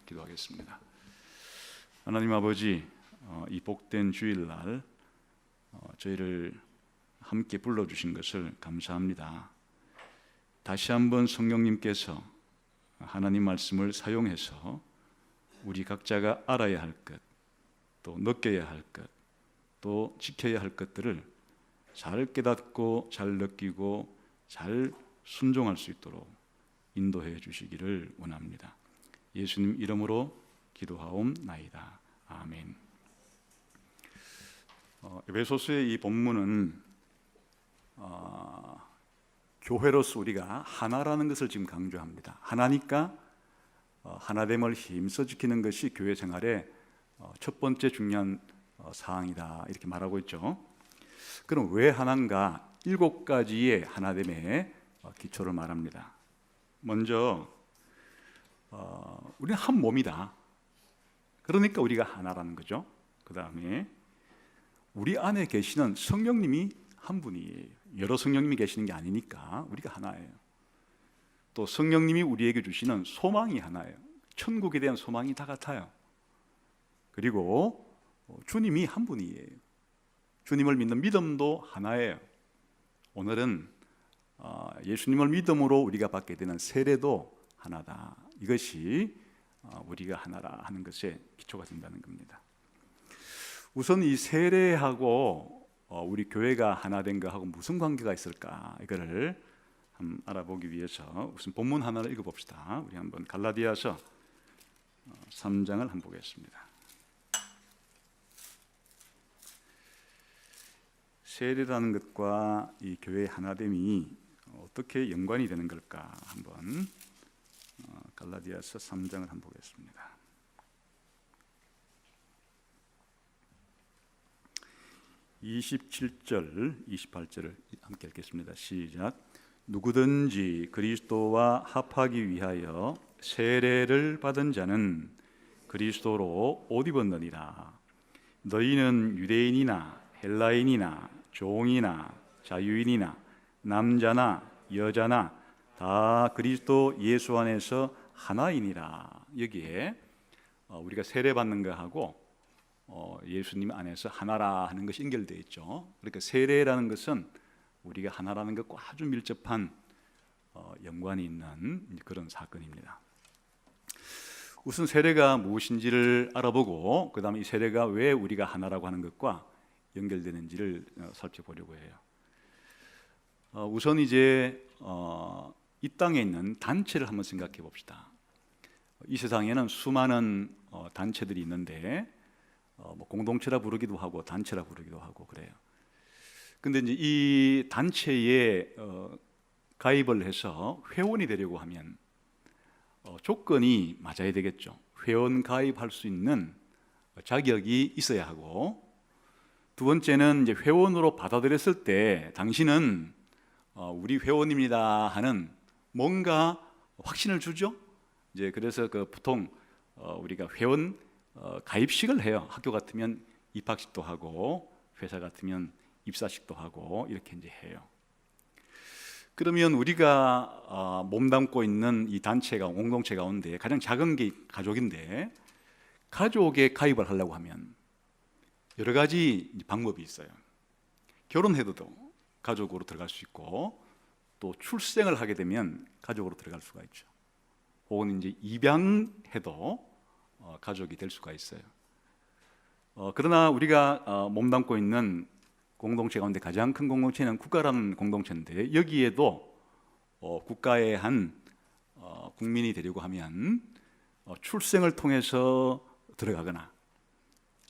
기도하겠습니다. 하나님 아버지, 이 복된 주일날 저희를 함께 불러주신 것을 감사합니다. 다시 한번 성령님께서 하나님 말씀을 사용해서 우리 각자가 알아야 할 것, 또 느껴야 할 것, 또 지켜야 할 것들을 잘 깨닫고 잘 느끼고 잘 순종할 수 있도록 인도해 주시기를 원합니다. 예수님 이름으로 기도하옵나이다. 아멘. 에베소서의 이 본문은 교회로서 우리가 하나라는 것을 지금 강조합니다. 하나니까 하나됨을 힘써 지키는 것이 교회 생활의 첫 번째 중요한 사항이다, 이렇게 말하고 있죠. 그럼 왜 하나인가? 7가지의 하나됨의 기초를 말합니다. 먼저 우리는 한 몸이다. 그러니까 우리가 하나라는 거죠. 그 다음에 우리 안에 계시는 성령님이 한 분이에요. 여러 성령님이 계시는 게 아니니까 우리가 하나예요. 또 성령님이 우리에게 주시는 소망이 하나예요. 천국에 대한 소망이 다 같아요. 그리고 주님이 한 분이에요. 주님을 믿는 믿음도 하나예요. 오늘은 예수님을 믿음으로 우리가 받게 되는 세례도 하나다. 이것이 우리가 하나라 하는 것에 기초가 된다는 겁니다. 우선 이 세례하고 우리 교회가 하나 된 거하고 무슨 관계가 있을까, 이거를 한번 알아보기 위해서 우선 본문 하나를 읽어봅시다. 우리 한번 갈라디아서 3장을 한번 보겠습니다. 세례라는 것과 이 교회의 하나됨이 어떻게 연관이 되는 걸까, 한번 갈라디아서 3장을 한번 보겠습니다. 27절, 28절을 함께 읽겠습니다. 시작. 누구든지 그리스도와 합하기 위하여 세례를 받은 자는 그리스도로 옷 입었느니라. 너희는 유대인이나 헬라인이나 종이나 자유인이나 남자나 여자나 다 그리스도 예수 안에서 하나이니라. 여기에 우리가 세례받는 것하고 예수님 안에서 하나라 하는 것이 연결되어 있죠. 그러니까 세례라는 것은 우리가 하나라는 것과 아주 밀접한 연관이 있는 그런 사건입니다. 우선 세례가 무엇인지를 알아보고 그 다음에 이 세례가 왜 우리가 하나라고 하는 것과 연결되는지를 살펴보려고 해요. 우선 이제 이 땅에 있는 단체를 한번 생각해 봅시다. 이 세상에는 수많은 단체들이 있는데 공동체라 부르기도 하고 단체라 부르기도 하고 그래요. 근데 이제 이 단체에 가입을 해서 회원이 되려고 하면 조건이 맞아야 되겠죠. 회원 가입할 수 있는 자격이 있어야 하고, 두 번째는 이제 회원으로 받아들였을 때 당신은 우리 회원입니다 하는 뭔가 확신을 주죠. 이제 그래서 보통 우리가 회원 가입식을 해요. 학교 같으면 입학식도 하고 회사 같으면 입사식도 하고 이렇게 이제 해요. 그러면 우리가 몸담고 있는 이 단체가 공동체 가운데 가장 작은 게 가족인데, 가족에 가입을 하려고 하면 여러 가지 방법이 있어요. 결혼해도 가족으로 들어갈 수 있고, 또 출생을 하게 되면 가족으로 들어갈 수가 있죠. 혹은 이제 입양해도 가족이 될 수가 있어요. 그러나 우리가 몸담고 있는 공동체 가운데 가장 큰 공동체는 국가라는 공동체인데, 여기에도 국가의 한 국민이 되려고 하면 출생을 통해서 들어가거나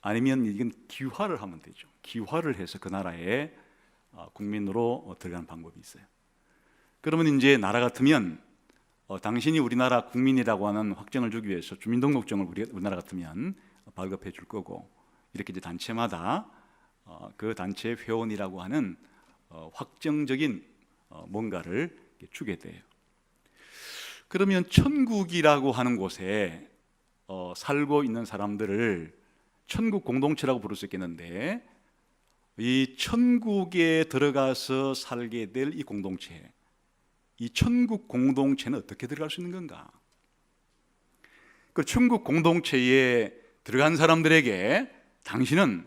아니면 이건 기화를 하면 되죠. 기화를 해서 그 나라의 국민으로 들어가는 방법이 있어요. 그러면 이제 나라 같으면 당신이 우리나라 국민이라고 하는 확정을 주기 위해서 주민등록증을 우리나라 같으면 발급해 줄 거고, 이렇게 이제 단체마다 그 단체의 회원이라고 하는 확정적인 뭔가를 주게 돼요. 그러면 천국이라고 하는 곳에 살고 있는 사람들을 천국 공동체라고 부를 수 있겠는데, 이 천국에 들어가서 살게 될 이 공동체, 이 천국 공동체는 어떻게 들어갈 수 있는 건가? 그 천국 공동체에 들어간 사람들에게 당신은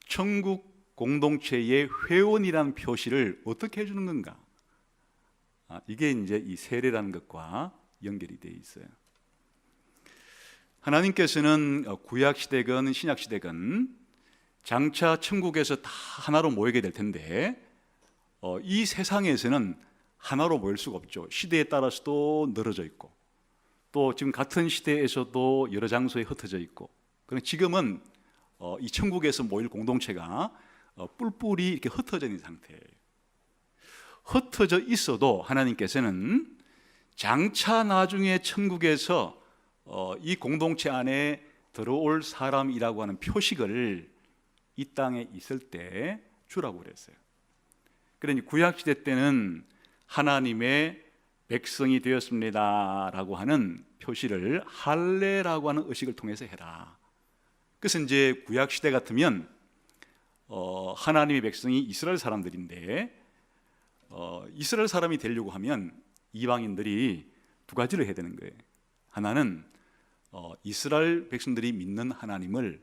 천국 공동체의 회원이라는 표시를 어떻게 해주는 건가? 이게 이제 이 세례라는 것과 연결이 되어 있어요. 하나님께서는 구약 시대건 신약 시대건 장차 천국에서 다 하나로 모이게 될 텐데 이 세상에서는 하나로 모일 수가 없죠. 시대에 따라서도 늘어져 있고 또 지금 같은 시대에서도 여러 장소에 흩어져 있고, 그런데 지금은 이 천국에서 모일 공동체가 뿔뿔이 이렇게 흩어져 있는 상태예요. 흩어져 있어도 하나님께서는 장차 나중에 천국에서 이 공동체 안에 들어올 사람이라고 하는 표식을 이 땅에 있을 때 주라고 그랬어요. 그러니 구약시대 때는 하나님의 백성이 되었습니다 라고 하는 표시를 할례라고 하는 의식을 통해서 해라. 그래서 이제 구약시대 같으면 하나님의 백성이 이스라엘 사람들인데 이스라엘 사람이 되려고 하면 이방인들이 두 가지를 해야 되는 거예요. 하나는 이스라엘 백성들이 믿는 하나님을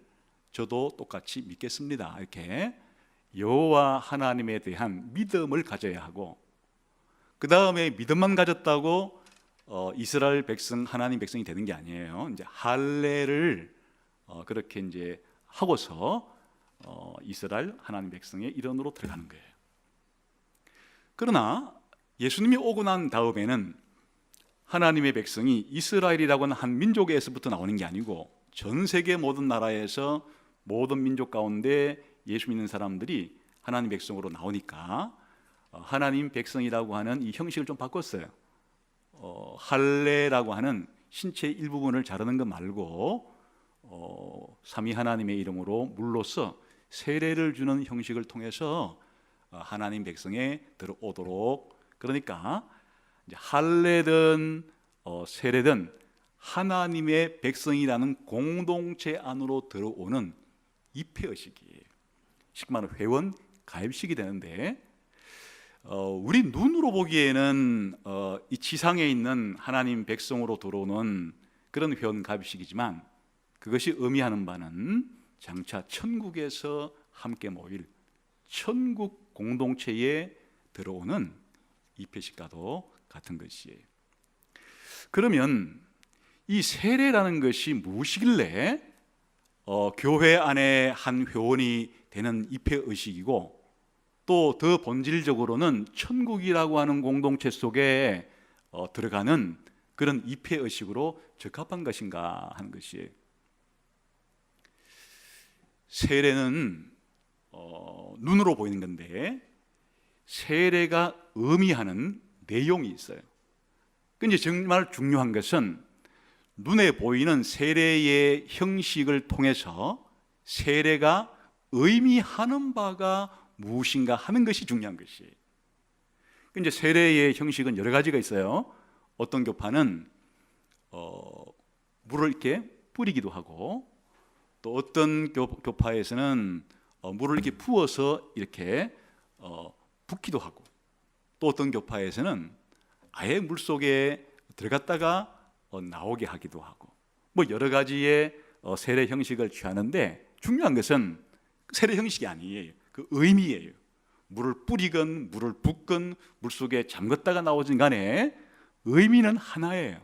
저도 똑같이 믿겠습니다, 이렇게 여호와 하나님에 대한 믿음을 가져야 하고, 그 다음에 믿음만 가졌다고 이스라엘 백성, 하나님 백성이 되는 게 아니에요. 이제 할례를 그렇게 이제 하고서 이스라엘 하나님 백성의 일원으로 들어가는 거예요. 그러나 예수님이 오고 난 다음에는 하나님의 백성이 이스라엘이라고 하는 한 민족에서부터 나오는 게 아니고 전 세계 모든 나라에서 모든 민족 가운데 예수 믿는 사람들이 하나님 백성으로 나오니까 하나님 백성이라고 하는 이 형식을 좀 바꿨어요. 할례라고 하는 신체의 일부분을 자르는 것 말고 삼위 하나님의 이름으로 물로써 세례를 주는 형식을 통해서 하나님 백성에 들어오도록, 그러니까 이제 할례든 세례든 하나님의 백성이라는 공동체 안으로 들어오는 입회의식이에요. 쉽게 말하면 회원 가입식이 되는데 우리 눈으로 보기에는 이 지상에 있는 하나님 백성으로 들어오는 그런 회원 가입식이지만 그것이 의미하는 바는 장차 천국에서 함께 모일 천국 공동체에 들어오는 입회식과도 같은 것이에요. 그러면 이 세례라는 것이 무엇이길래 교회 안에 한 회원이 되는 입회의식이고 또 더 본질적으로는 천국이라고 하는 공동체 속에 들어가는 그런 입회의식으로 적합한 것인가 하는 것이에요. 세례는 눈으로 보이는 건데 세례가 의미하는 내용이 있어요. 근데 정말 중요한 것은 눈에 보이는 세례의 형식을 통해서 세례가 의미하는 바가 무엇인가 하는 것이 중요한 것이에요. 이제 세례의 형식은 여러 가지가 있어요. 어떤 교파는 물을 이렇게 뿌리기도 하고, 또 어떤 교파에서는 물을 이렇게 부어서 이렇게 붓기도 하고, 또 어떤 교파에서는 아예 물 속에 들어갔다가 나오게 하기도 하고, 뭐 여러 가지의 세례 형식을 취하는데 중요한 것은 세례 형식이 아니에요. 그 의미예요. 물을 뿌리건 물을 붓건 물 속에 잠갔다가 나오진 간에 의미는 하나예요.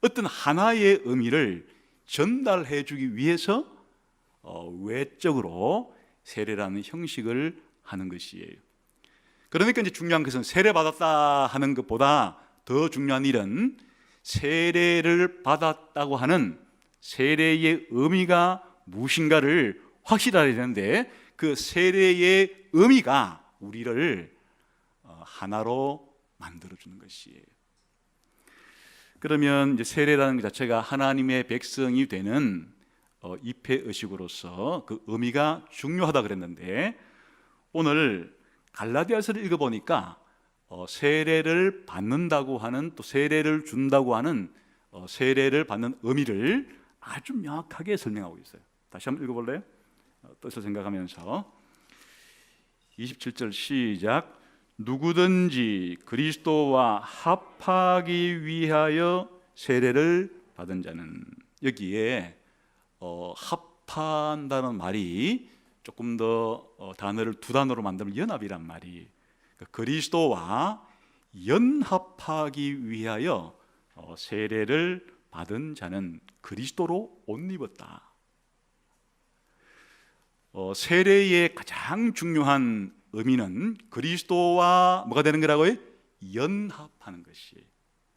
어떤 하나의 의미를 전달해 주기 위해서 외적으로 세례라는 형식을 하는 것이에요. 그러니까 이제 중요한 것은 세례 받았다 하는 것보다 더 중요한 일은 세례를 받았다고 하는 세례의 의미가 무엇인가를 확실히 알아야 되는데 그 세례의 의미가 우리를 하나로 만들어주는 것이에요. 그러면 이제 세례라는 것 자체가 하나님의 백성이 되는 입회의식으로서 그 의미가 중요하다 그랬는데, 오늘 갈라디아서를 읽어보니까 세례를 받는다고 하는, 또 세례를 준다고 하는 세례를 받는 의미를 아주 명확하게 설명하고 있어요. 다시 한번 읽어볼래요? 뜻을 생각하면서 27절 시작. 누구든지 그리스도와 합하기 위하여 세례를 받은 자는, 여기에 합한다는 말이 조금 더 단어를 두 단어로 만들면 연합이란 말이, 그리스도와 연합하기 위하여 세례를 받은 자는 그리스도로 옷 입었다. 세례의 가장 중요한 의미는 그리스도와 뭐가 되는 거라고요? 연합하는 것이.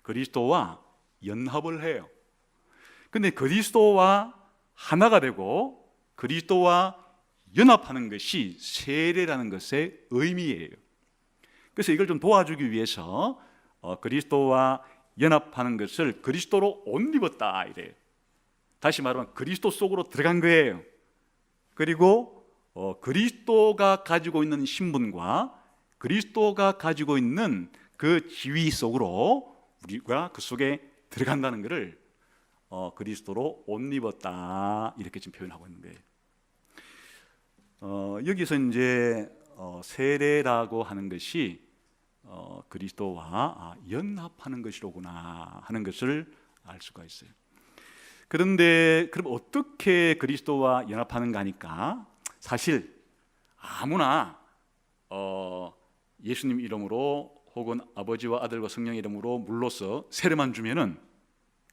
그리스도와 연합을 해요. 근데 그리스도와 하나가 되고 그리스도와 연합하는 것이 세례라는 것의 의미예요. 그래서 이걸 좀 도와주기 위해서 그리스도와 연합하는 것을 그리스도로 옷 입었다 이래요. 다시 말하면 그리스도 속으로 들어간 거예요. 그리고 그리스도가 가지고 있는 신분과 그리스도가 가지고 있는 그 지위 속으로 우리가 그 속에 들어간다는 것을 그리스도로 옷 입었다 이렇게 지금 표현하고 있는 거예요. 여기서 이제 세례라고 하는 것이 그리스도와 연합하는 것이로구나 하는 것을 알 수가 있어요. 그런데 그럼 어떻게 그리스도와 연합하는가 하니까 사실 아무나 예수님 이름으로 혹은 아버지와 아들과 성령 이름으로 물로서 세례만 주면은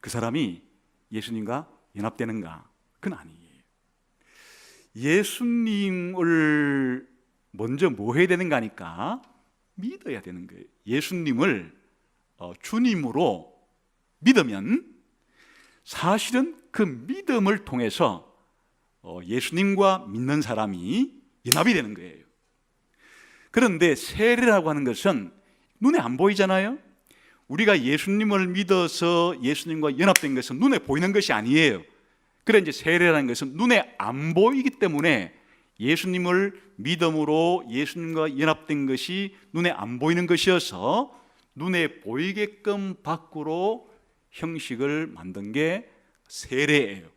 그 사람이 예수님과 연합되는가? 그건 아니에요. 예수님을 먼저 뭐 해야 되는가 하니까 믿어야 되는 거예요. 예수님을 주님으로 믿으면 사실은 그 믿음을 통해서 예수님과 믿는 사람이 연합이 되는 거예요. 그런데 세례라고 하는 것은 눈에 안 보이잖아요. 우리가 예수님을 믿어서 예수님과 연합된 것은 눈에 보이는 것이 아니에요. 그래 이제 세례라는 것은 눈에 안 보이기 때문에 예수님을 믿음으로 예수님과 연합된 것이 눈에 안 보이는 것이어서 눈에 보이게끔 밖으로 형식을 만든 게 세례예요.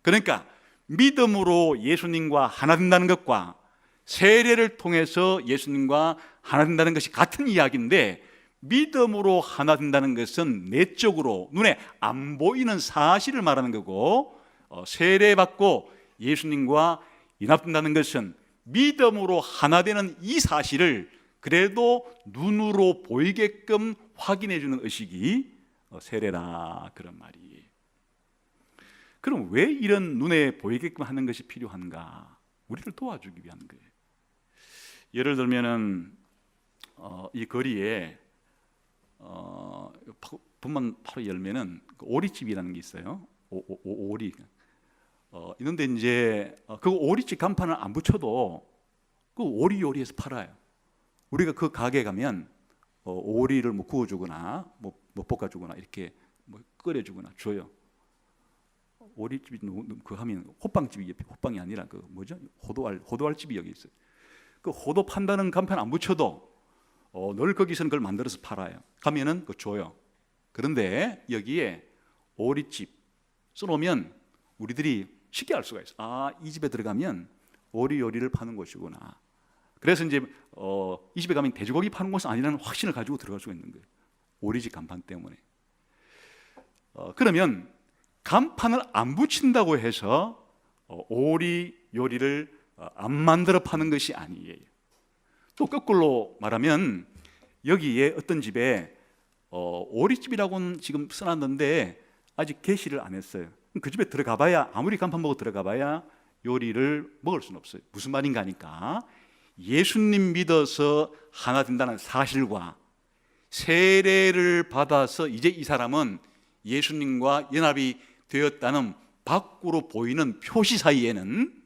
그러니까 믿음으로 예수님과 하나 된다는 것과 세례를 통해서 예수님과 하나 된다는 것이 같은 이야기인데, 믿음으로 하나 된다는 것은 내적으로 눈에 안 보이는 사실을 말하는 거고, 세례받고 예수님과 연합된다는 것은 믿음으로 하나 되는 이 사실을 그래도 눈으로 보이게끔 확인해 주는 의식이 세례라 그런 말이에요. 그럼 왜 이런 눈에 보이게끔 하는 것이 필요한가? 우리를 도와주기 위한 거예요. 예를 들면은 이 거리에 분만 바로 열면은 오리집이라는 게 있어요. 오리. 있는데 이제 그 오리집 간판을 안 붙여도 그 오리요리해서 팔아요. 우리가 그 가게에 가면 오리를 뭐 구워주거나 뭐 볶아주거나 이렇게 뭐 끓여주거나 줘요. 오리집이 그 하면 호빵집이, 호빵이 아니라 그 뭐죠? 호도알집이 여기 있어요. 그 호도 판다는 간판 안 붙여도 늘 거기서는 그걸 만들어서 팔아요. 가면은 그 줘요. 그런데 여기에 오리집 써놓으면 우리들이 쉽게 알 수가 있어요. 아, 이 집에 들어가면 오리 요리를 파는 곳이구나. 그래서 이제 이 집에 가면 돼지고기 파는 곳은 아니라는 확신을 가지고 들어갈 수가 있는 거예요. 오리집 간판 때문에. 그러면 간판을 안 붙인다고 해서 오리 요리를 안 만들어 파는 것이 아니에요. 또 거꾸로 말하면 여기에 어떤 집에 오리집이라고는 지금 써놨는데 아직 개시를 안 했어요. 그 집에 들어가 봐야, 아무리 간판 보고 들어가 봐야 요리를 먹을 수는 없어요. 무슨 말인가 하니까 예수님 믿어서 하나 된다는 사실과 세례를 받아서 이제 이 사람은 예수님과 연합이 되었다는 밖으로 보이는 표시 사이에는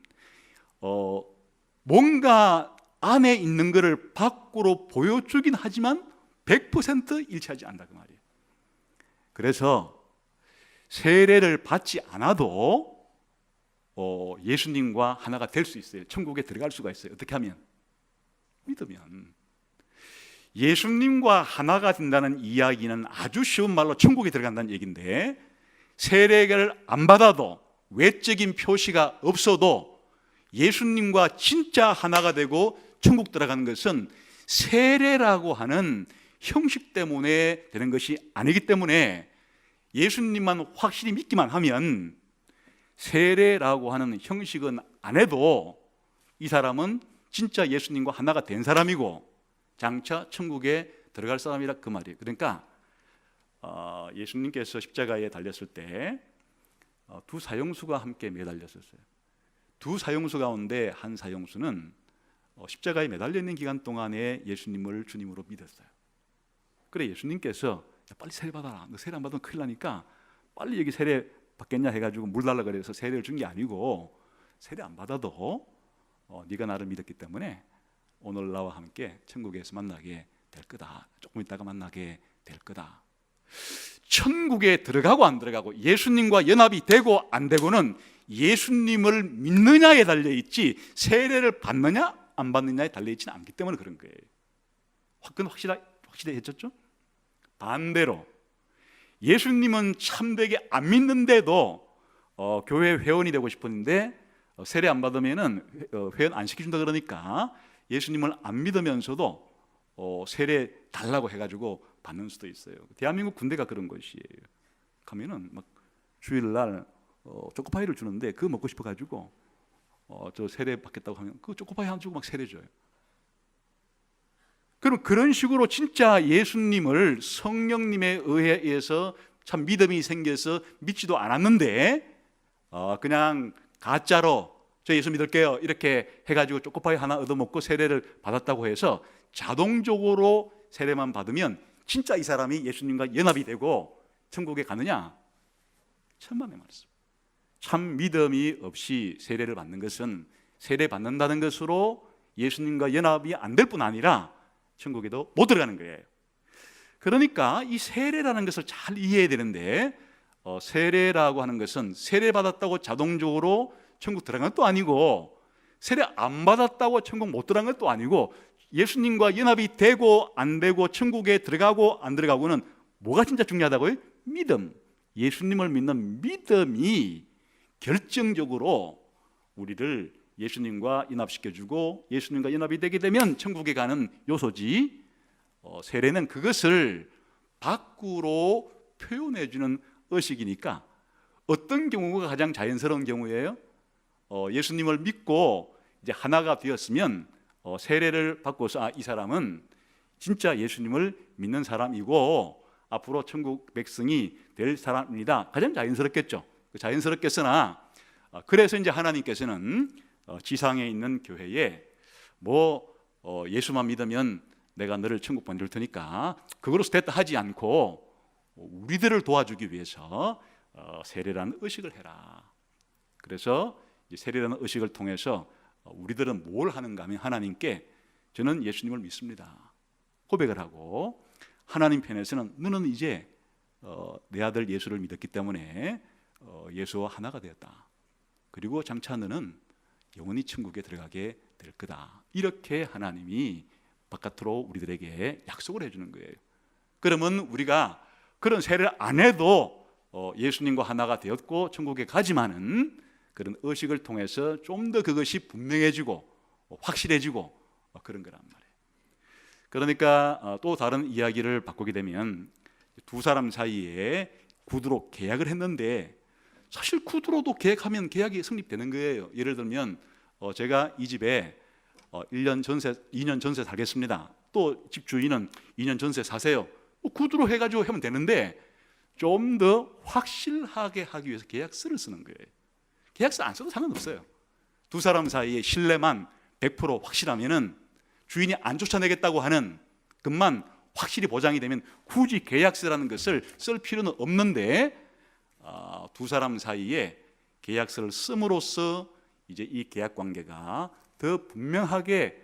뭔가 안에 있는 것을 밖으로 보여주긴 하지만 100% 일치하지 않는다 그 말이에요. 그래서 세례를 받지 않아도 예수님과 하나가 될 수 있어요. 천국에 들어갈 수가 있어요. 어떻게 하면? 믿으면. 예수님과 하나가 된다는 이야기는 아주 쉬운 말로 천국에 들어간다는 얘기인데, 세례를 안 받아도 외적인 표시가 없어도 예수님과 진짜 하나가 되고 천국 들어가는 것은 세례라고 하는 형식 때문에 되는 것이 아니기 때문에 예수님만 확실히 믿기만 하면 세례라고 하는 형식은 안 해도 이 사람은 진짜 예수님과 하나가 된 사람이고 장차 천국에 들어갈 사람이라 그 말이에요. 그러니까 예수님께서 십자가에 달렸을 때 두 사형수가 함께 매달렸었어요. 두 사형수 가운데 한 사형수는 십자가에 매달려 있는 기간 동안에 예수님을 주님으로 믿었어요. 그래 예수님께서 빨리 세례 받아라. 너 세례 안 받으면 큰일 나니까 빨리 여기 세례 받겠냐 해가지고 물 달라 그래서 세례를 준 게 아니고, 세례 안 받아도 네가 나를 믿었기 때문에 오늘 나와 함께 천국에서 만나게 될 거다. 조금 있다가 만나게 될 거다. 천국에 들어가고 안 들어가고 예수님과 연합이 되고 안 되고는 예수님을 믿느냐에 달려있지 세례를 받느냐 안 받느냐에 달려있지는 않기 때문에 그런 거예요. 그건 확실해졌죠? 반대로 예수님은 참되게 안 믿는데도 교회 회원이 되고 싶었는데 세례 안 받으면은 회원 안 시켜준다 그러니까 예수님을 안 믿으면서도 세례 달라고 해가지고 받는 수도 있어요. 대한민국 군대가 그런 것이에요. 가면은 막 주일날 초코파이를 주는데 그거 먹고 싶어가지고 저 세례 받겠다고 하면 그 초코파이 안 주고 막 세례 줘요. 그럼 그런 식으로 진짜 예수님을 성령님에 의해서 참 믿음이 생겨서 믿지도 않았는데 그냥 가짜로 저 예수 믿을게요 이렇게 해가지고 초코파이 하나 얻어먹고 세례를 받았다고 해서 자동적으로 세례만 받으면 진짜 이 사람이 예수님과 연합이 되고 천국에 가느냐? 천만의 말씀. 참 믿음이 없이 세례를 받는 것은 세례 받는다는 것으로 예수님과 연합이 안 될 뿐 아니라 천국에도 못 들어가는 거예요. 그러니까 이 세례라는 것을 잘 이해해야 되는데 세례라고 하는 것은 세례 받았다고 자동적으로 천국 들어간 것도 아니고 세례 안 받았다고 천국 못 들어간 것도 아니고 예수님과 연합이 되고 안 되고 천국에 들어가고 안 들어가고는 뭐가 진짜 중요하다고요? 믿음. 예수님을 믿는 믿음이 결정적으로 우리를 예수님과 연합시켜주고 예수님과 연합이 되게 되면 천국에 가는 요소지, 세례는 그것을 밖으로 표현해주는 의식이니까 어떤 경우가 가장 자연스러운 경우예요? 예수님을 믿고 이제 하나가 되었으면 세례를 받고서 이 사람은 진짜 예수님을 믿는 사람이고 앞으로 천국 백성이 될 사람입니다. 가장 자연스럽겠죠. 자연스럽겠으나 그래서 이제 하나님께서는 지상에 있는 교회에 예수만 믿으면 내가 너를 천국 보내줄 테니까 그거로서 됐다 하지 않고 우리들을 도와주기 위해서 세례라는 의식을 해라. 그래서 세례라는 의식을 통해서 우리들은 뭘 하는가 하면 하나님께 저는 예수님을 믿습니다 고백을 하고, 하나님 편에서는 너는 이제 내 아들 예수를 믿었기 때문에 예수와 하나가 되었다. 그리고 장차 너는 영원히 천국에 들어가게 될 거다. 이렇게 하나님이 바깥으로 우리들에게 약속을 해주는 거예요. 그러면 우리가 그런 세례를 안 해도 예수님과 하나가 되었고 천국에 가지만은 그런 의식을 통해서 좀 더 그것이 분명해지고 확실해지고 그런 거란 말이에요. 그러니까 또 다른 이야기를 바꾸게 되면 두 사람 사이에 구두로 계약을 했는데 사실 구두로도 계약하면 계약이 성립되는 거예요. 예를 들면 제가 이 집에 2년 전세 살겠습니다. 또 집 주인은 2년 전세 사세요. 구두로 해가지고 하면 되는데 좀 더 확실하게 하기 위해서 계약서를 쓰는 거예요. 계약서 안 써도 상관없어요. 두 사람 사이의 신뢰만 100% 확실하면은 주인이 안 쫓아내겠다고 하는 것만 확실히 보장이 되면 굳이 계약서라는 것을 쓸 필요는 없는데 두 사람 사이에 계약서를 씀으로써 이제 이 계약 관계가 더 분명하게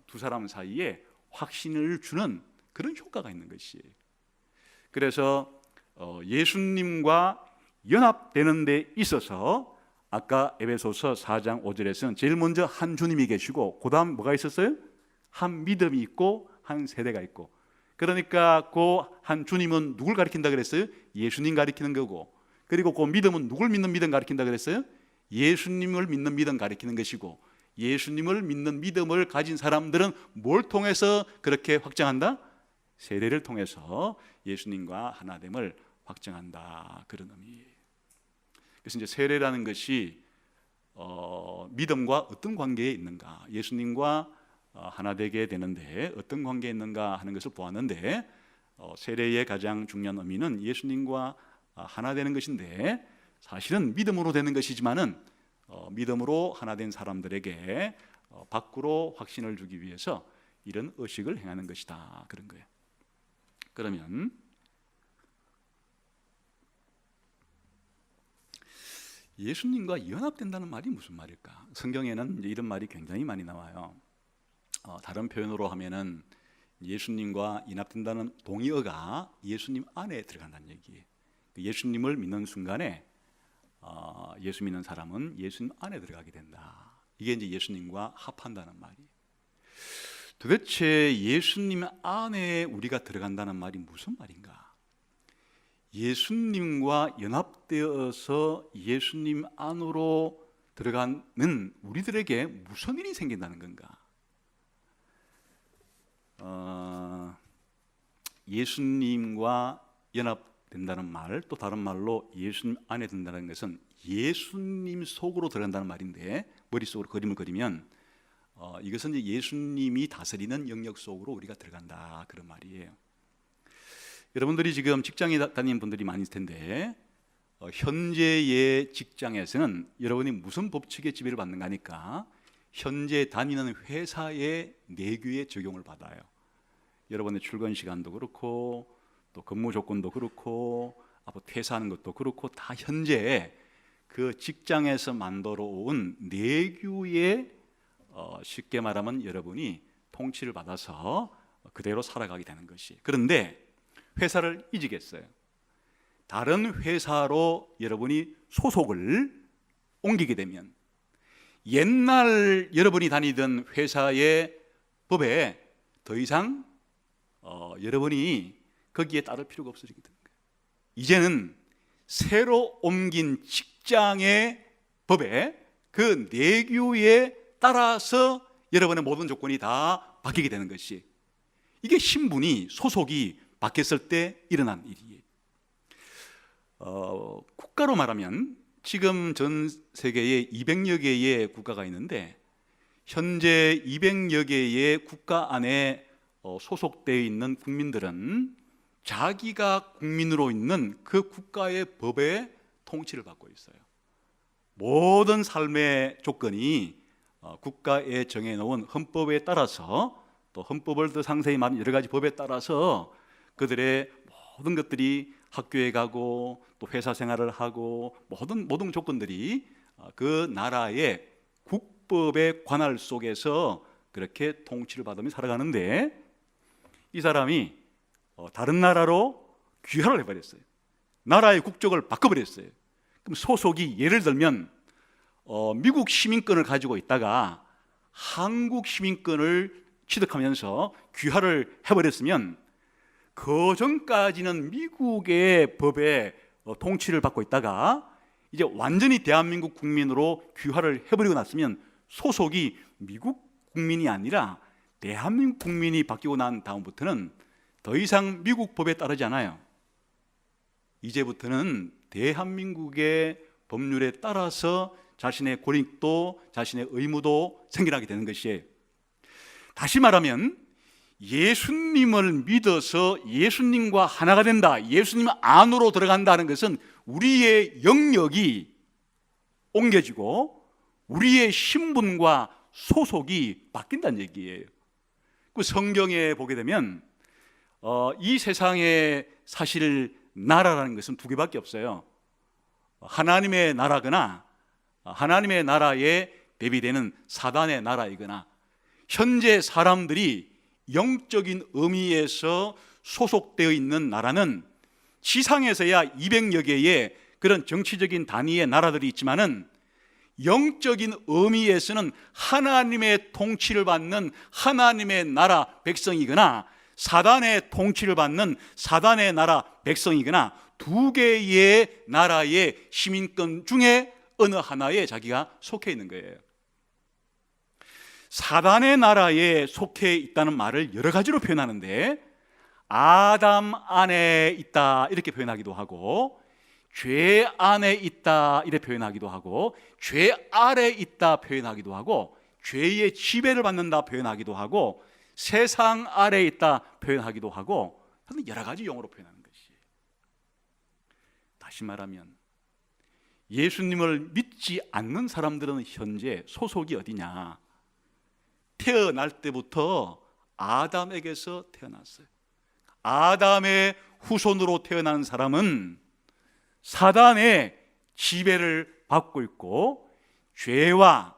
두 사람 사이에 확신을 주는 그런 효과가 있는 것이에요. 그래서 예수님과 연합되는 데 있어서 아까 에베소서 4장 5절에서는 제일 먼저 한 주님이 계시고 그 다음 뭐가 있었어요? 한 믿음이 있고 한 세대가 있고, 그러니까 그 한 주님은 누굴 가리킨다 그랬어요? 예수님 가리키는 거고, 그리고 그 믿음은 누굴 믿는 믿음 가리킨다 그랬어요? 예수님을 믿는 믿음 가리키는 것이고, 예수님을 믿는 믿음을 가진 사람들은 뭘 통해서 그렇게 확정한다? 세례를 통해서 예수님과 하나됨을 확정한다, 그런 의미예요. 그래서 이제 세례라는 것이 믿음과 어떤 관계에 있는가, 예수님과 하나 되게 되는데 어떤 관계에 있는가 하는 것을 보았는데, 세례의 가장 중요한 의미는 예수님과 하나 되는 것인데, 사실은 믿음으로 되는 것이지만은 믿음으로 하나 된 사람들에게 밖으로 확신을 주기 위해서 이런 의식을 행하는 것이다, 그런 거예요. 그러면 예수님과 연합된다는 말이 무슨 말일까? 성경에는 이제 이런 말이 굉장히 많이 나와요. 다른 표현으로 하면은 예수님과 연합된다는 동의어가 예수님 안에 들어간다는 얘기예요. 예수님을 믿는 순간에 예수 믿는 사람은 예수님 안에 들어가게 된다. 이게 이제 예수님과 합한다는 말이에요. 도대체 예수님 안에 우리가 들어간다는 말이 무슨 말인가? 예수님과 연합되어서 예수님 안으로 들어가는 우리들에게 무슨 일이 생긴다는 건가? 예수님과 연합된다는 말, 또 다른 말로 예수님 안에 든다는 것은 예수님 속으로 들어간다는 말인데, 머릿속으로 그림을 그리면 이것은 이제 예수님이 다스리는 영역 속으로 우리가 들어간다, 그런 말이에요. 여러분들이 지금 직장에 다니는 분들이 많을 텐데, 현재의 직장에서는 여러분이 무슨 법칙에 지배를 받는가 하니까 현재 다니는 회사의 내규에 적용을 받아요. 여러분의 출근 시간도 그렇고 또 근무 조건도 그렇고 앞으로 퇴사하는 것도 그렇고 다 현재 그 직장에서 만들어 온 내규에 쉽게 말하면 여러분이 통치를 받아서 그대로 살아가게 되는 것이. 그런데 회사를 이직했어요. 다른 회사로 여러분이 소속을 옮기게 되면 옛날 여러분이 다니던 회사의 법에 더 이상 여러분이 거기에 따를 필요가 없어지게 되는 거예요. 이제는 새로 옮긴 직장의 법에, 그 내규에 따라서 여러분의 모든 조건이 다 바뀌게 되는 것이, 이게 신분이, 소속이 바뀌었을 때 일어난 일이에요. 국가로 말하면 지금 전 세계에 200여 개의 국가가 있는데, 현재 200여 개의 국가 안에 소속되어 있는 국민들은 자기가 국민으로 있는 그 국가의 법에 통치를 받고 있어요. 모든 삶의 조건이 국가에 정해놓은 헌법에 따라서, 또 헌법을 더 상세히 말하면 여러 가지 법에 따라서 그들의 모든 것들이, 학교에 가고 또 회사 생활을 하고 모든 조건들이 그 나라의 국법의 관할 속에서 그렇게 통치를 받으며 살아가는데, 이 사람이 다른 나라로 귀화를 해버렸어요. 나라의 국적을 바꿔버렸어요. 그럼 소속이, 예를 들면 미국 시민권을 가지고 있다가 한국 시민권을 취득하면서 귀화를 해버렸으면, 그 전까지는 미국의 법에 통치를 받고 있다가 이제 완전히 대한민국 국민으로 귀화를 해버리고 났으면 소속이 미국 국민이 아니라 대한민국 국민이 바뀌고 난 다음부터는 더 이상 미국 법에 따르지 않아요. 이제부터는 대한민국의 법률에 따라서 자신의 권익도 자신의 의무도 생겨나게 되는 것이에요. 다시 말하면 예수님을 믿어서 예수님과 하나가 된다, 예수님 안으로 들어간다는 것은 우리의 영역이 옮겨지고 우리의 신분과 소속이 바뀐다는 얘기예요. 그 성경에 보게 되면 이 세상에 사실 나라라는 것은 두 개밖에 없어요. 하나님의 나라거나 하나님의 나라에 대비되는 사단의 나라이거나, 현재 사람들이 영적인 의미에서 소속되어 있는 나라는 지상에서야 200여 개의 그런 정치적인 단위의 나라들이 있지만은, 영적인 의미에서는 하나님의 통치를 받는 하나님의 나라 백성이거나 사단의 통치를 받는 사단의 나라 백성이거나, 두 개의 나라의 시민권 중에 어느 하나에 자기가 속해 있는 거예요. 사단의 나라에 속해 있다는 말을 여러 가지로 표현하는데, 아담 안에 있다 이렇게 표현하기도 하고, 죄 안에 있다 이래 표현하기도 하고, 죄 아래 있다 표현하기도 하고, 죄의 지배를 받는다 표현하기도 하고, 세상 아래에 있다 표현하기도 하고, 여러 가지 용어로 표현하는 것이. 다시 말하면 예수님을 믿지 않는 사람들은 현재 소속이 어디냐? 태어날 때부터 아담에게서 태어났어요. 아담의 후손으로 태어난 사람은 사단의 지배를 받고 있고, 죄와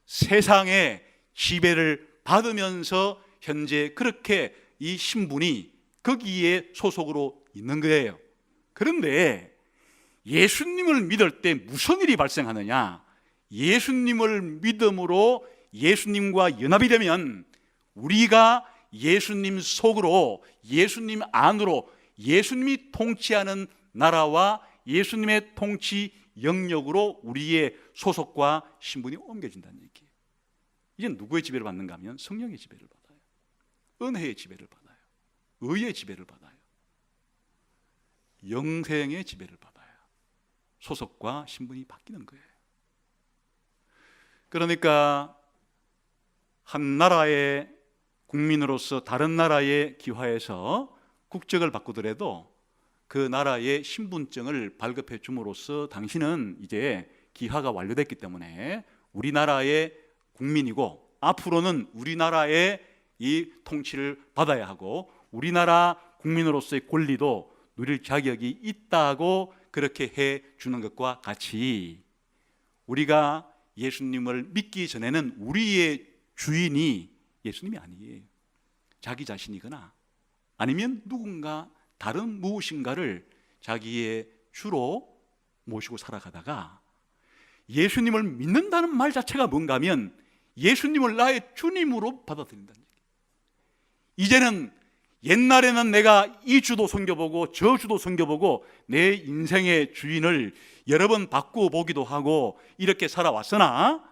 세상의 지배를 받으면서 현재 그렇게 이 신분이 거기에 소속으로 있는 거예요. 그런데 예수님을 믿을 때 무슨 일이 발생하느냐? 예수님을 믿음으로 예수님과 연합이 되면 우리가 예수님 속으로, 예수님 안으로, 예수님이 통치하는 나라와 예수님의 통치 영역으로 우리의 소속과 신분이 옮겨진다는 얘기예요. 이제 누구의 지배를 받는가 하면 성령의 지배를 받아요. 은혜의 지배를 받아요. 의의 지배를 받아요. 영생의 지배를 받아요. 소속과 신분이 바뀌는 거예요. 그러니까 한 나라의 국민으로서 다른 나라에 귀화해서 국적을 바꾸더라도 그 나라의 신분증을 발급해 줌으로써 당신은 이제 귀화가 완료됐기 때문에 우리나라의 국민이고, 앞으로는 우리나라의 이 통치를 받아야 하고 우리나라 국민으로서의 권리도 누릴 자격이 있다고 그렇게 해 주는 것과 같이, 우리가 예수님을 믿기 전에는 우리의 주인이 예수님이 아니에요. 자기 자신이거나 아니면 누군가 다른 무엇인가를 자기의 주로 모시고 살아가다가, 예수님을 믿는다는 말 자체가 뭔가 하면 예수님을 나의 주님으로 받아들인다는 얘기예요. 이제는, 옛날에는 내가 이 주도 섬겨보고 저 주도 섬겨보고 내 인생의 주인을 여러 번 바꾸어 보기도 하고 이렇게 살아왔으나,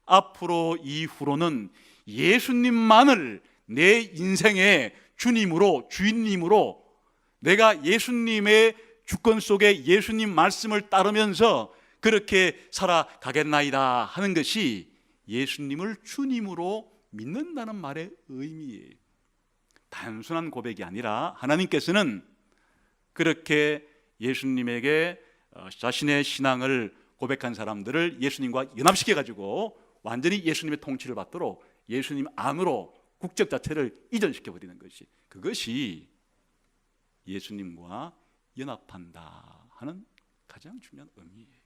앞으로 이후로는 예수님만을 내 인생의 주님으로, 주인님으로, 내가 예수님의 주권 속에 예수님 말씀을 따르면서 그렇게 살아가겠나이다 하는 것이 예수님을 주님으로 믿는다는 말의 의미예요. 단순한 고백이 아니라 하나님께서는 그렇게 예수님에게 자신의 신앙을 고백한 사람들을 예수님과 연합시켜 가지고 완전히 예수님의 통치를 받도록 예수님 안으로 국적 자체를 이전시켜 버리는 것이, 그것이 예수님과 연합한다 하는 가장 중요한 의미예요.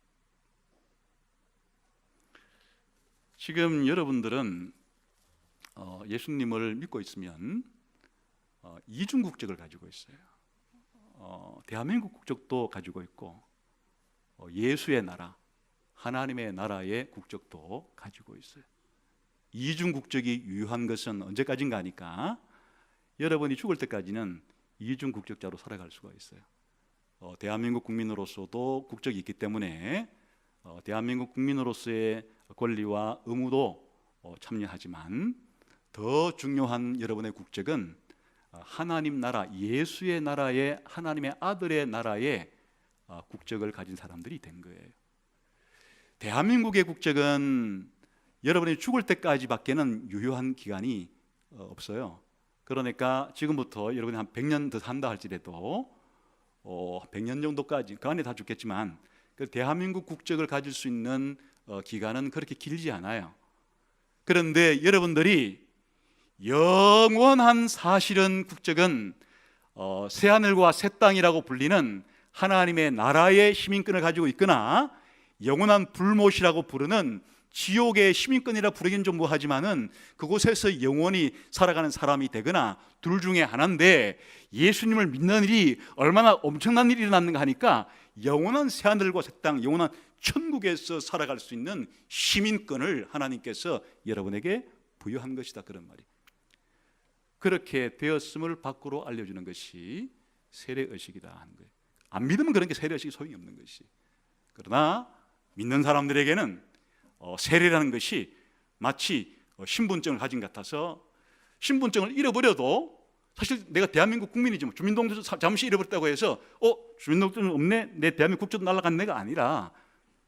지금 여러분들은 예수님을 믿고 있으면 이중 국적을 가지고 있어요. 대한민국 국적도 가지고 있고, 예수의 나라, 하나님의 나라의 국적도 가지고 있어요. 이중 국적이 유효한 것은 언제까지인가 하니까, 여러분이 죽을 때까지는 이중 국적자로 살아갈 수가 있어요. 대한민국 국민으로서도 국적이 있기 때문에 대한민국 국민으로서의 권리와 의무도 참여하지만, 더 중요한 여러분의 국적은 하나님 나라, 예수의 나라의, 하나님의 아들의 나라의 국적을 가진 사람들이 된 거예요. 대한민국의 국적은 여러분이 죽을 때까지밖에는 유효한 기간이 없어요. 그러니까 지금부터 여러분이 한 100년 더 산다 할지라도 100년 정도까지, 그 안에 다 죽겠지만 그 대한민국 국적을 가질 수 있는 기간은 그렇게 길지 않아요. 그런데 여러분들이 영원한 사실은 국적은 새하늘과 새 땅이라고 불리는 하나님의 나라의 시민권을 가지고 있거나, 영원한 불못이라고 부르는 지옥의 시민권이라 부르긴 좀 뭐하지만은 그곳에서 영원히 살아가는 사람이 되거나, 둘 중에 하나인데, 예수님을 믿는 일이 얼마나 엄청난 일이 일어났는가 하니까 영원한 새하늘과 새 땅, 영원한 천국에서 살아갈 수 있는 시민권을 하나님께서 여러분에게 부여한 것이다, 그런 말이. 그렇게 되었음을 밖으로 알려주는 것이 세례의식이다 하는 거예요. 안 믿으면 그런 게 세례의식이 소용이 없는 것이. 그러나 믿는 사람들에게는 세례라는 것이 마치 신분증을 가진 것 같아서, 신분증을 잃어버려도 사실 내가 대한민국 국민이지 뭐 주민등록증 잠시 잃어버렸다고 해서 주민등록증 없네, 내 대한민국 국적도 날아갔네가 아니라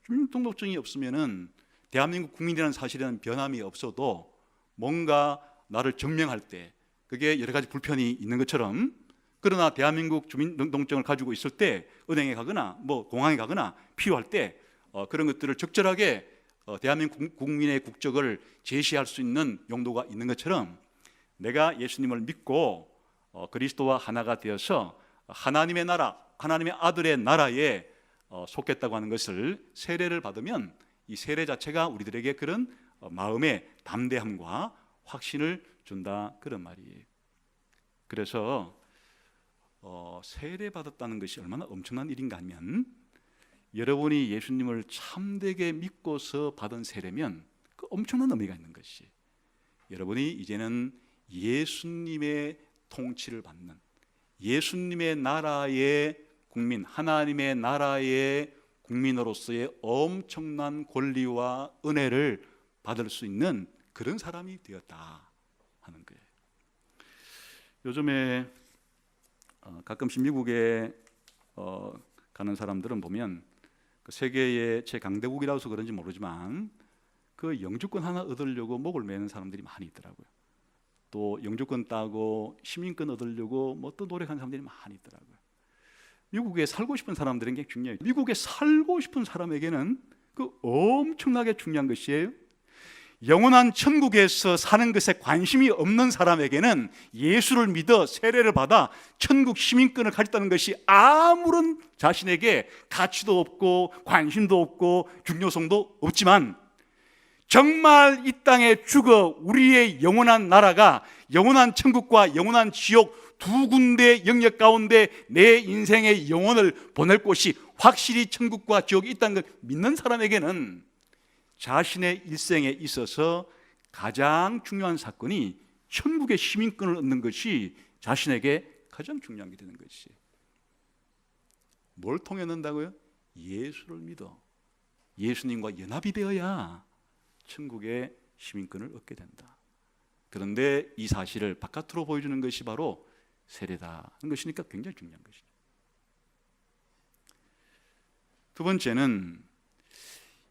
주민등록증이 없으면은 대한민국 국민이라는 사실에는 변함이 없어도 뭔가 나를 증명할 때 그게 여러 가지 불편이 있는 것처럼, 그러나 대한민국 주민등록증을 가지고 있을 때 은행에 가거나 뭐 공항에 가거나 필요할 때 그런 것들을 적절하게 대한민국 국민의 국적을 제시할 수 있는 용도가 있는 것처럼, 내가 예수님을 믿고 그리스도와 하나가 되어서 하나님의 나라, 하나님의 아들의 나라에 속했다고 하는 것을 세례를 받으면 이 세례 자체가 우리들에게 그런 마음의 담대함과 확신을 준다, 그런 말이에요. 그래서 세례 받았다는 것이 얼마나 엄청난 일인가 하면, 여러분이 예수님을 참되게 믿고서 받은 세례면 그 엄청난 의미가 있는 것이, 여러분이 이제는 예수님의 통치를 받는, 예수님의 나라의 국민, 하나님의 나라의 국민으로서의 엄청난 권리와 은혜를 받을 수 있는 그런 사람이 되었다 하는 거예요. 요즘에 가끔씩 미국에 가는 사람들은 보면 그 세계의 최강대국이라서 서 그런지 모르지만 그 영주권 하나 얻으려고 목을 매는 사람들이 많이 있더라고요. 또 영주권 따고 시민권 얻으려고 뭐 또 노력하는 사람들이 많이 있더라고요. 미국에 살고 싶은 사람들은 게 중요해요. 미국에 살고 싶은 사람에게는 그 엄청나게 중요한 것이에요. 영원한 천국에서 사는 것에 관심이 없는 사람에게는 예수를 믿어 세례를 받아 천국 시민권을 가졌다는 것이 아무런 자신에게 가치도 없고 관심도 없고 중요성도 없지만, 정말 이 땅에 죽어 우리의 영원한 나라가, 영원한 천국과 영원한 지옥 두 군데 영역 가운데 내 인생의 영혼을 보낼 곳이 확실히 천국과 지옥이 있다는 걸 믿는 사람에게는 자신의 일생에 있어서 가장 중요한 사건이 천국의 시민권을 얻는 것이 자신에게 가장 중요한 게 되는 것이. 뭘 통해 얻는다고요? 예수를 믿어 예수님과 연합이 되어야 천국의 시민권을 얻게 된다. 그런데 이 사실을 바깥으로 보여주는 것이 바로 세례다 하는 것이니까 굉장히 중요한 것이죠. 두 번째는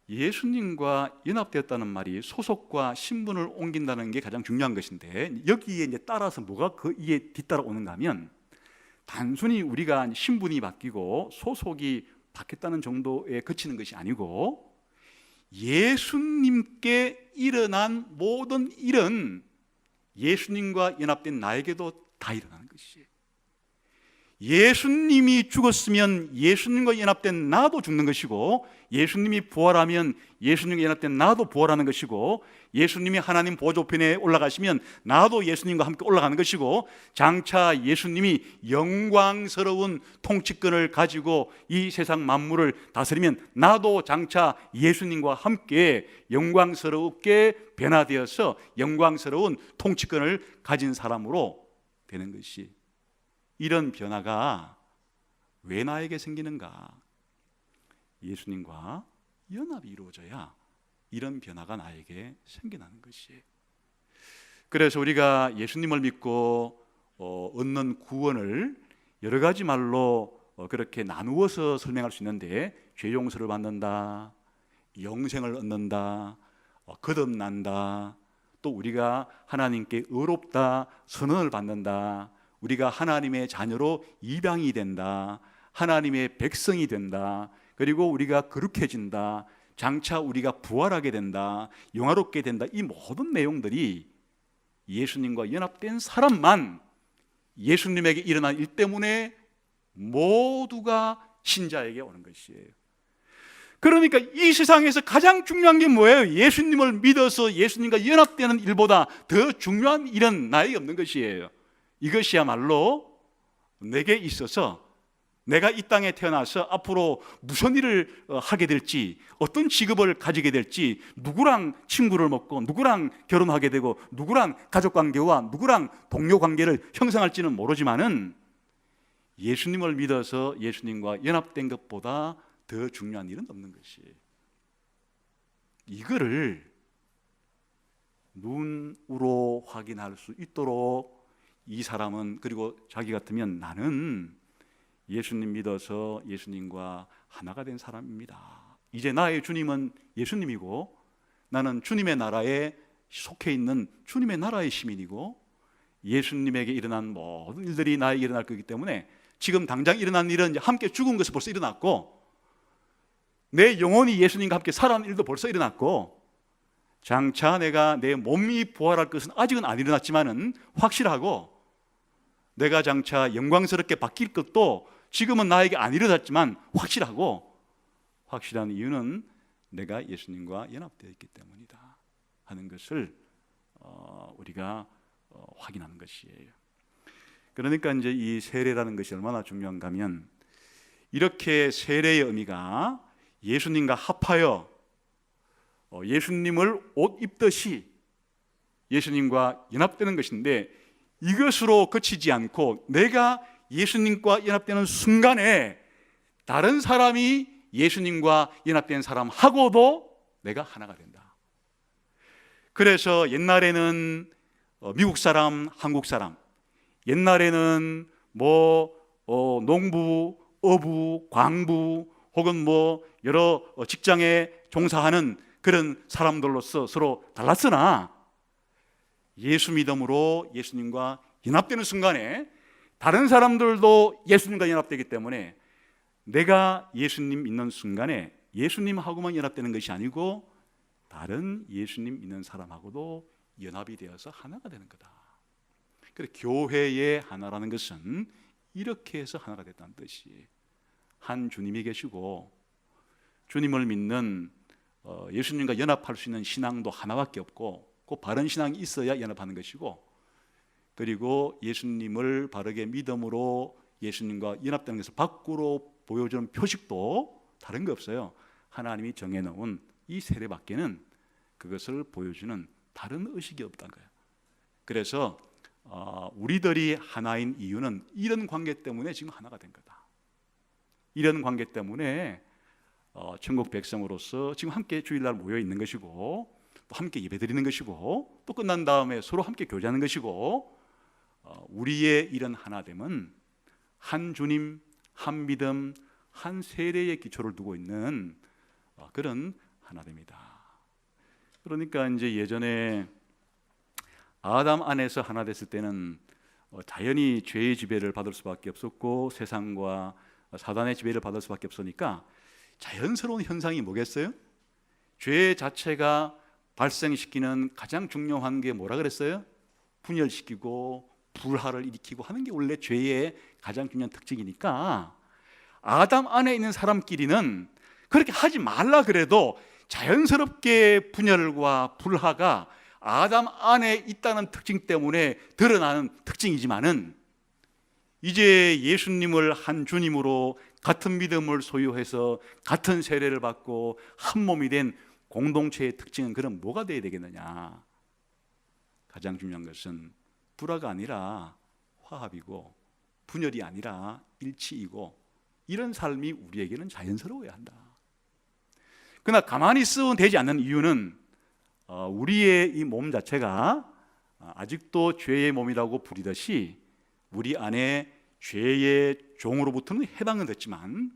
예수님과 연합되었다는 말이 소속과 신분을 옮긴다는 게 가장 중요한 것인데, 여기에 이제 따라서 뭐가 그 이에 뒤따라 오는가 하면, 단순히 우리가 신분이 바뀌고 소속이 바뀌었다는 정도에 그치는 것이 아니고, 예수님께 일어난 모든 일은 예수님과 연합된 나에게도 다 일어나는 것이에요. 예수님이 죽었으면 예수님과 연합된 나도 죽는 것이고, 예수님이 부활하면 예수님과 연합된 나도 부활하는 것이고, 예수님이 하나님 보좌편에 올라가시면 나도 예수님과 함께 올라가는 것이고, 장차 예수님이 영광스러운 통치권을 가지고 이 세상 만물을 다스리면 나도 장차 예수님과 함께 영광스럽게 변화되어서 영광스러운 통치권을 가진 사람으로 되는 것이, 이런 변화가 왜 나에게 생기는가? 예수님과 연합이 이루어져야 이런 변화가 나에게 생겨나는 것이에요. 그래서 우리가 예수님을 믿고 얻는 구원을 여러 가지 말로 그렇게 나누어서 설명할 수 있는데, 죄 용서를 받는다, 영생을 얻는다, 거듭난다, 또 우리가 하나님께 의롭다 선언을 받는다, 우리가 하나님의 자녀로 입양이 된다, 하나님의 백성이 된다, 그리고 우리가 거룩해진다, 장차 우리가 부활하게 된다, 영화롭게 된다, 이 모든 내용들이 예수님과 연합된 사람만 예수님에게 일어난 일 때문에 모두가 신자에게 오는 것이에요. 그러니까 이 세상에서 가장 중요한 게 뭐예요? 예수님을 믿어서 예수님과 연합되는 일보다 더 중요한 일은 나에게 없는 것이에요. 이것이야말로 내게 있어서 내가 이 땅에 태어나서 앞으로 무슨 일을 하게 될지, 어떤 직업을 가지게 될지, 누구랑 친구를 먹고 누구랑 결혼하게 되고 누구랑 가족관계와 누구랑 동료관계를 형성할지는 모르지만은 예수님을 믿어서 예수님과 연합된 것보다 더 중요한 일은 없는 것이에요. 이거를 눈으로 확인할 수 있도록 이 사람은, 그리고 자기 같으면 나는 예수님 믿어서 예수님과 하나가 된 사람입니다. 이제 나의 주님은 예수님이고 나는 주님의 나라에 속해 있는 주님의 나라의 시민이고 예수님에게 일어난 모든 일들이 나에게 일어날 거기 때문에 지금 당장 일어난 일은 함께 죽은 것이 벌써 일어났고 내 영혼이 예수님과 함께 살아난 일도 벌써 일어났고 장차 내가 내 몸이 부활할 것은 아직은 안 일어났지만은 확실하고 내가 장차 영광스럽게 바뀔 것도 지금은 나에게 안 일어났지만 확실한 이유는 내가 예수님과 연합되어 있기 때문이다 하는 것을 우리가 확인하는 것이에요. 그러니까 이제 이 세례라는 것이 얼마나 중요한가 하면 이렇게 세례의 의미가 예수님과 합하여 예수님을 옷 입듯이 예수님과 연합되는 것인데 이것으로 그치지 않고 내가 예수님과 연합되는 순간에 다른 사람이 예수님과 연합된 사람하고도 내가 하나가 된다. 그래서 옛날에는 미국 사람, 한국 사람, 옛날에는 농부, 어부, 광부 혹은 여러 직장에 종사하는 그런 사람들로서 서로 달랐으나 예수 믿음으로 예수님과 연합되는 순간에 다른 사람들도 예수님과 연합되기 때문에 내가 예수님 믿는 순간에 예수님하고만 연합되는 것이 아니고 다른 예수님 믿는 사람하고도 연합이 되어서 하나가 되는 거다. 그래서 교회의 하나라는 것은 이렇게 해서 하나가 됐다는 뜻이에요. 한 주님이 계시고 주님을 믿는 예수님과 연합할 수 있는 신앙도 하나밖에 없고 그 바른 신앙이 있어야 연합하는 것이고 그리고 예수님을 바르게 믿음으로 예수님과 연합되는 것을 밖으로 보여주는 표식도 다른 게 없어요. 하나님이 정해놓은 이 세례밖에는 그것을 보여주는 다른 의식이 없다는 거예요. 그래서 우리들이 하나인 이유는 이런 관계 때문에 지금 하나가 된 거다. 이런 관계 때문에 천국 백성으로서 지금 함께 주일날 모여 있는 것이고 또 함께 예배드리는 것이고 또 끝난 다음에 서로 함께 교제하는 것이고 우리의 이런 하나됨은 한 주님, 한 믿음, 한 세례의 기초를 두고 있는 그런 하나됨이다. 그러니까 이제 예전에 아담 안에서 하나 됐을 때는 자연히 죄의 지배를 받을 수밖에 없었고 세상과 사단의 지배를 받을 수밖에 없으니까 자연스러운 현상이 뭐겠어요? 죄 자체가 발생시키는 가장 중요한 게 뭐라 그랬어요? 분열시키고 불화를 일으키고 하는 게 원래 죄의 가장 중요한 특징이니까 아담 안에 있는 사람끼리는 그렇게 하지 말라 그래도 자연스럽게 분열과 불화가 아담 안에 있다는 특징 때문에 드러나는 특징이지만은 이제 예수님을 한 주님으로 같은 믿음을 소유해서 같은 세례를 받고 한 몸이 된 공동체의 특징은 그럼 뭐가 되어야 되겠느냐? 가장 중요한 것은 불화가 아니라 화합이고 분열이 아니라 일치이고 이런 삶이 우리에게는 자연스러워야 한다. 그러나 가만히 있으면 되지 않는 이유는 우리의 이 몸 자체가 아직도 죄의 몸이라고 부리듯이 우리 안에 죄의 종으로부터는 해방은 됐지만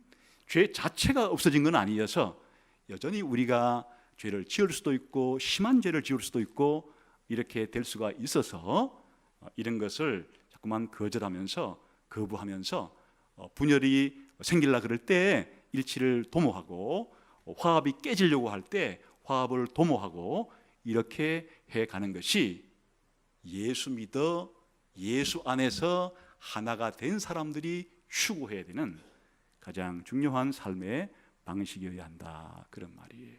죄 자체가 없어진 건 아니어서 여전히 우리가 죄를 지을 수도 있고 심한 죄를 지을 수도 있고 이렇게 될 수가 있어서 이런 것을 자꾸만 거절하면서 거부하면서 분열이 생기려 그럴 때 일치를 도모하고 화합이 깨지려고 할 때 화합을 도모하고 이렇게 해가는 것이 예수 믿어 예수 안에서 하나가 된 사람들이 추구해야 되는 가장 중요한 삶의 방식이어야 한다, 그런 말이에요.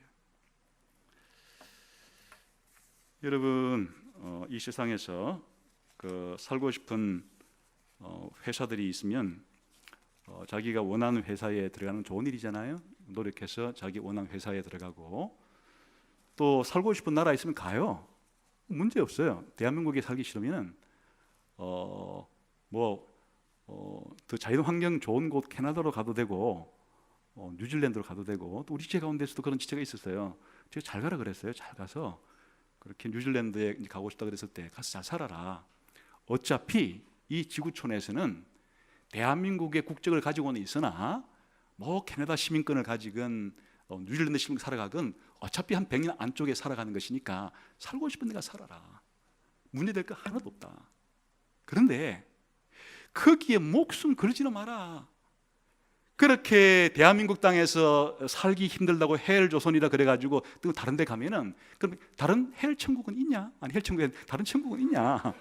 여러분, 이 세상에서 살고 싶은 회사들이 있으면 자기가 원하는 회사에 들어가는 좋은 일이잖아요. 노력해서 자기 원하는 회사에 들어가고 또 살고 싶은 나라에 있으면 가요. 문제 없어요. 대한민국에 살기 싫으면 더 자연 환경 좋은 곳 캐나다로 가도 되고 뉴질랜드로 가도 되고 또 우리 지체 가운데서도 그런 지체가 있었어요. 제가 잘 가라 그랬어요. 잘 가서 그렇게 뉴질랜드에 가고 싶다 그랬을 때 가서 잘 살아라. 어차피 이 지구촌에서는 대한민국의 국적을 가지고는 있으나 뭐 캐나다 시민권을 가지건 뉴질랜드 시민권 살아가건 어차피 한 100년 안쪽에 살아가는 것이니까 살고 싶은 데가 살아라. 문제될 거 하나도 없다. 그런데 거기에 목숨 걸지는 마라. 그렇게 대한민국 땅에서 살기 힘들다고 헬조선이다 그래가지고 또 다른 데 가면은 그럼 다른 헬천국은 있냐? 아니 헬천국에 다른 천국은 있냐?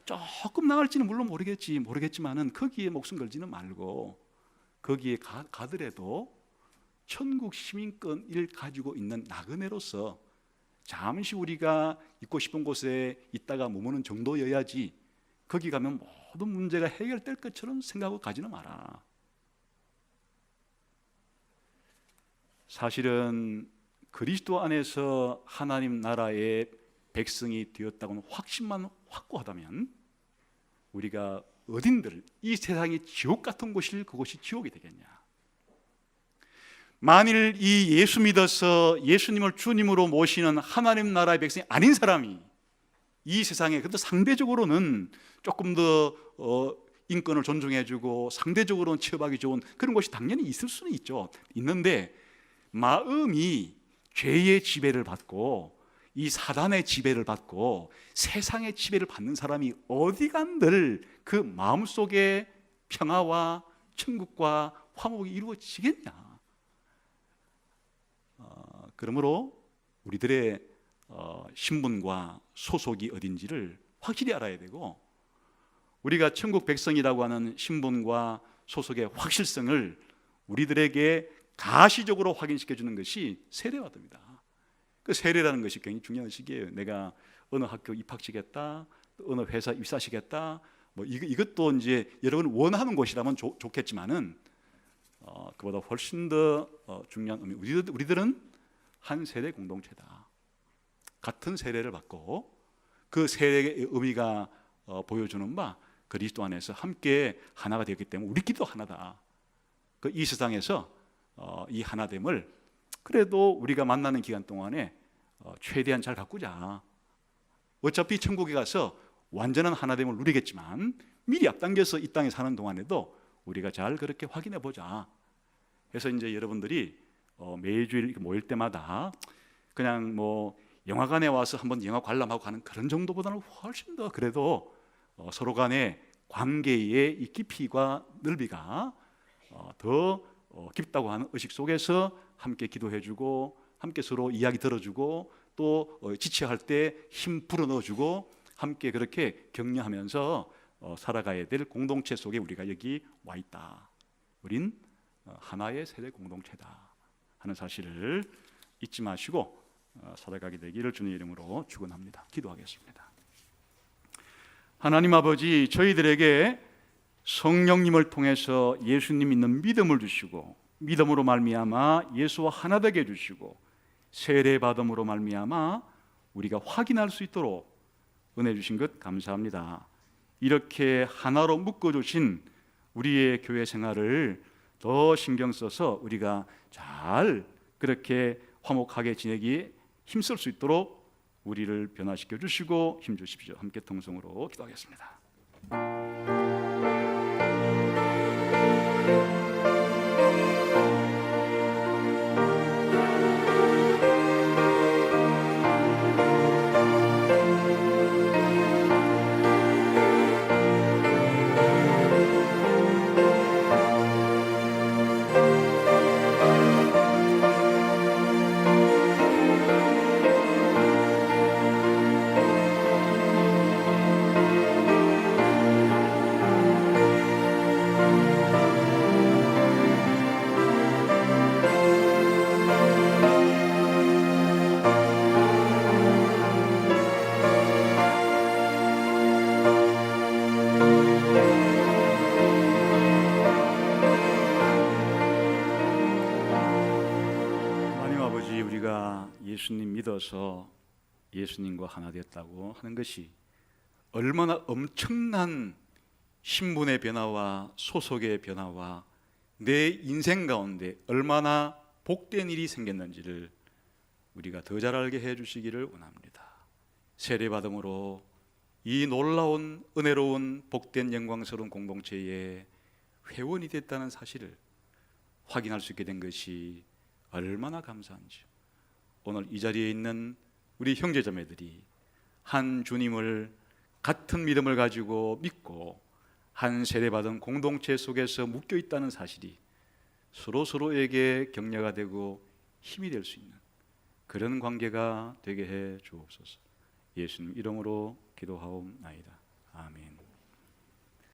조금 나을지는 물론 모르겠지만은 거기에 목숨 걸지는 말고 거기에 가더라도 천국 시민권을 가지고 있는 나그네로서 잠시 우리가 있고 싶은 곳에 있다가 머무는 정도여야지 거기 가면 모든 문제가 해결될 것처럼 생각하고 가지는 마라. 사실은 그리스도 안에서 하나님 나라의 백성이 되었다고는 확신만 확고하다면 우리가 어딘들 이 세상이 지옥 같은 곳일 그곳이 지옥이 되겠냐? 만일 이 예수 믿어서 예수님을 주님으로 모시는 하나님 나라의 백성이 아닌 사람이 이 세상에 그래도 상대적으로는 조금 더 인권을 존중해주고 상대적으로는 취업하기 좋은 그런 곳이 당연히 있을 수는 있는데 마음이 죄의 지배를 받고 이 사단의 지배를 받고 세상의 지배를 받는 사람이 어디간들 그 마음속에 평화와 천국과 화목이 이루어지겠냐? 그러므로 우리들의 신분과 소속이 어딘지를 확실히 알아야 되고 우리가 천국 백성이라고 하는 신분과 소속의 확실성을 우리들에게 가시적으로 확인시켜주는 것이 세례받음이다. 그 세례라는 것이 굉장히 중요한 시기예요. 내가 어느 학교 입학시겠다, 어느 회사 입사시겠다, 뭐 이것도 이제 여러분 원하는 곳이라면 좋겠지만은 그보다 훨씬 더 중요한 의미. 우리들은 한 세대 공동체다. 같은 세례를 받고 그 세례의 의미가 보여주는 바 그리스도 안에서 함께 하나가 되었기 때문에 우리끼리도 하나다. 이 세상에서 이 하나됨을 그래도 우리가 만나는 기간 동안에 최대한 잘 가꾸자. 어차피 천국에 가서 완전한 하나됨을 누리겠지만 미리 앞당겨서 이 땅에 사는 동안에도 우리가 잘 그렇게 확인해 보자. 그래서 이제 여러분들이 매주일 이렇게 모일 때마다 그냥 뭐 영화관에 와서 한번 영화 관람하고 가는 그런 정도보다는 훨씬 더 그래도 서로 간의 관계의 이 깊이가 넓이가 더 깊다고 하는 의식 속에서 함께 기도해주고 함께 서로 이야기 들어주고 또 지체할 때 힘 불어넣어주고 함께 그렇게 격려하면서 살아가야 될 공동체 속에 우리가 여기 와 있다. 우린 하나의 세대 공동체다 하는 사실을 잊지 마시고 살아가게 되기를 주님 이름으로 축원합니다. 기도하겠습니다. 하나님 아버지, 저희들에게 성령님을 통해서 예수님 믿는 믿음을 주시고 믿음으로 말미암아 예수와 하나 되게 해주시고 세례 받음으로 말미암아 우리가 확인할 수 있도록 은혜 주신 것 감사합니다. 이렇게 하나로 묶어주신 우리의 교회 생활을 더 신경 써서 우리가 잘 그렇게 화목하게 지내기에 힘쓸 수 있도록 우리를 변화시켜 주시고 힘 주십시오. 함께 통성으로 기도하겠습니다. 예수님 믿어서 예수님과 하나 되었다고 하는 것이 얼마나 엄청난 신분의 변화와 소속의 변화와 내 인생 가운데 얼마나 복된 일이 생겼는지를 우리가 더 잘 알게 해주시기를 원합니다. 세례받음으로 이 놀라운 은혜로운 복된 영광스러운 공동체의 회원이 됐다는 사실을 확인할 수 있게 된 것이 얼마나 감사한지. 오늘 이 자리에 있는 우리 형제자매들이 한 주님을 같은 믿음을 가지고 믿고 한 세례받은 공동체 속에서 묶여 있다는 사실이 서로에게 격려가 되고 힘이 될 수 있는 그런 관계가 되게 해 주옵소서. 예수님 이름으로 기도하옵나이다. 아멘.